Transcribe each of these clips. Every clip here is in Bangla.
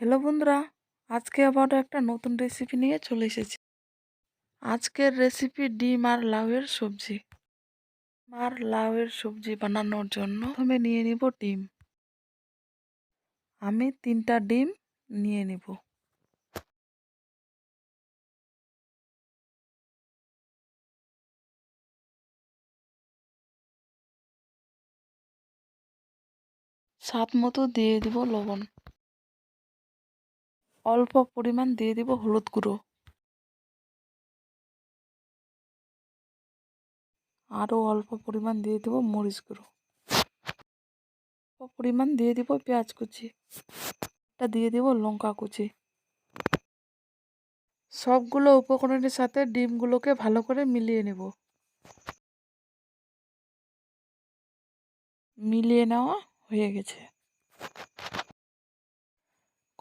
হ্যালো বন্ধুরা, আজকে আবার একটা নতুন রেসিপি নিয়ে চলে এসেছি। আজকের রেসিপি ডিম আর লাউয়ের সবজি। লাউয়ের সবজি বানানোর জন্য প্রথমে নিয়ে নিব ডিম। আমি 3টা ডিম নিয়ে নিব। স্বাদ মতো দিয়ে দিব লবণ। অল্প পরিমাণ দিয়ে দিব হলুদ গুঁড়ো। আরও অল্প পরিমাণ দিয়ে দিব মরিচ গুঁড়ো। অল্প পরিমাণ দিয়ে দিব পেঁয়াজ কুচি। এটা দিয়ে দিব লঙ্কা কুচি। সবগুলো উপকরণের সাথে ডিমগুলোকে ভালো করে মিলিয়ে নেব। মিলিয়ে নেওয়া হয়ে গেছে।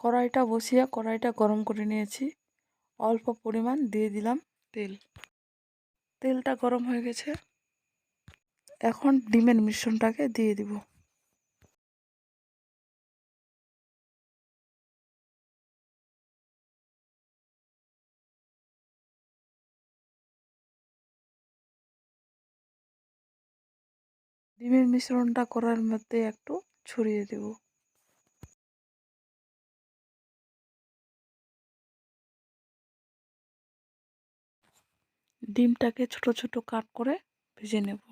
কড়াইটা বসিয়ে কড়াইটা গরম করে নিয়েছি। অল্প পরিমাণ দিয়ে দিলাম তেল। তেলটা গরম হয়ে গেছে। এখন ডিমের মিশ্রণটাকে দিয়ে দিব। ডিমের মিশ্রণটা করার মধ্যে একটু ছড়িয়ে দেব। ডিমটাকে ছোট ছোট কাট করে ভেজে নেব।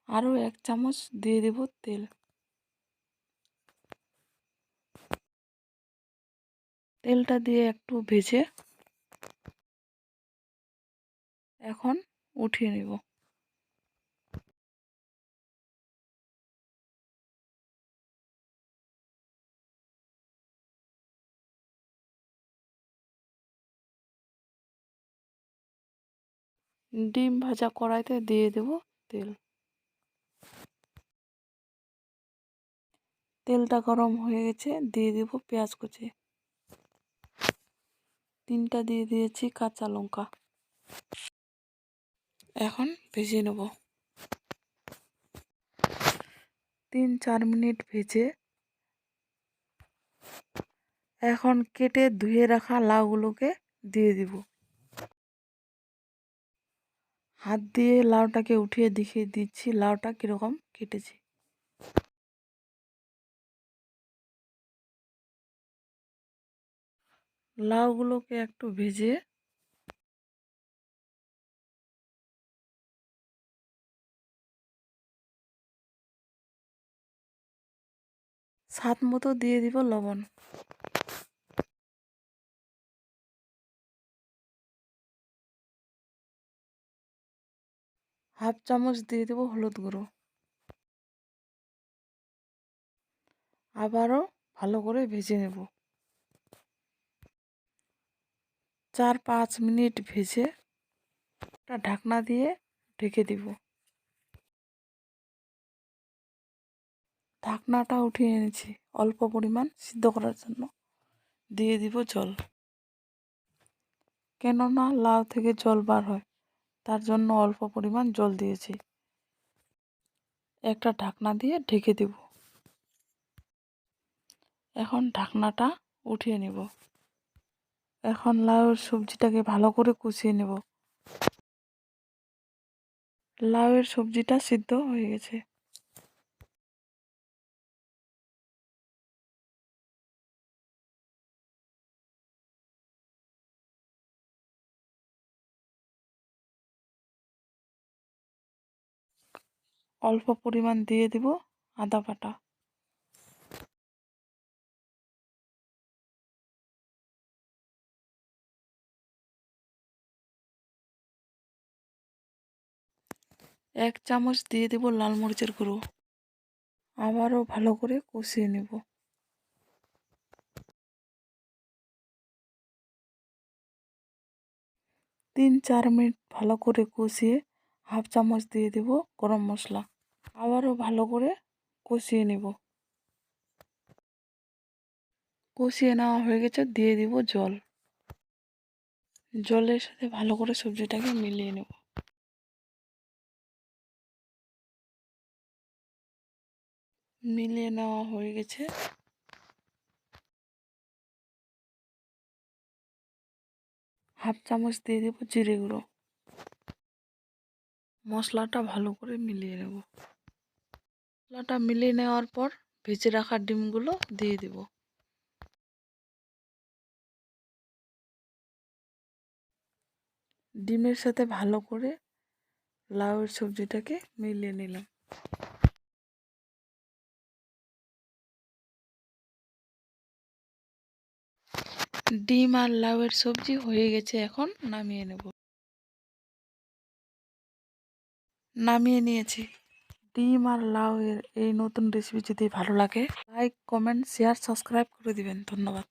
আরও 1 চামচ দিয়ে দেব তেল। তেলটা দিয়ে একটু ভেজে এখন উঠিয়ে নেব। ডিম ভাজা কড়াইতে দিয়ে দেব তেল। তেলটা গরম হয়ে গেছে, দিয়ে দেব পেঁয়াজ কুচি। 3টা দিয়ে দিয়েছি কাঁচা লঙ্কা। এখন ভেজে নেব। 3-4 মিনিট ভেজে এখন কেটে ধুয়ে রাখা লাউগুলোকে দিয়ে দিব। হাত দিয়ে লাউটাকে উঠিয়ে দেখিয়ে দিচ্ছি লাউটা কীরকম কেটেছি। লাউগুলোকে একটু ভেজে স্বাদ মতো দিয়ে দিব লবণ। হাফ চামচ দিয়ে দেব হলুদ গুঁড়ো। আবারও ভালো করে ভেজে নেব। 4-5 মিনিট ভেজে একটা ঢাকনা দিয়ে ঢেকে দিব। ঢাকনাটা উঠিয়ে এনেছি অল্প পরিমাণ সিদ্ধ করার জন্য। দিয়ে দিব জল। কেননা লাউ থেকে জল বার হয়, তার জন্য অল্প পরিমাণ জল দিয়েছি। একটা ঢাকনা দিয়ে ঢেকে দেব। এখন ঢাকনাটা উঠিয়ে নেব। এখন লাউয়ের সবজিটাকে ভালো করে কষিয়ে নেব। লাউয়ের সবজিটা সিদ্ধ হয়ে গেছে। অল্প পরিমাণ দিয়ে দিব আদা বাটা। এক চামচ দিয়ে দেব লাল মরিচের গুঁড়ো। আবারও ভালো করে কষিয়ে নেব। 3-4 মিনিট ভালো করে কষিয়ে হাফ চামচ দিয়ে দেব গরম মশলা। আবারও ভালো করে কষিয়ে নেব। কষিয়ে নেওয়া হয়ে গেছে, দিয়ে দিব জল। জলের সাথে ভালো করে সবজিটাকে মিলিয়ে নেব। মিলিয়ে নেওয়া হয়ে গেছে। হাফ চামচ দিয়ে দেব জিরে গুঁড়ো। মশলাটা ভালো করে মিলিয়ে নেব। মশলাটা মিলিয়ে নেওয়ার পর ভেজে রাখা ডিমগুলো দিয়ে দেব। ডিমের সাথে ভালো করে লাউয়ের সবজিটাকে মিলিয়ে নিলাম। ডিম আর লাউয়ের সবজি হয়ে গেছে, এখন নামিয়ে নেব। নামিয়ে নিয়েছি। ডিম আর লাউয়ের এই নতুন রেসিপি যদি ভালো লাগে, লাইক, কমেন্ট, শেয়ার, সাবস্ক্রাইব করে দিবেন। ধন্যবাদ।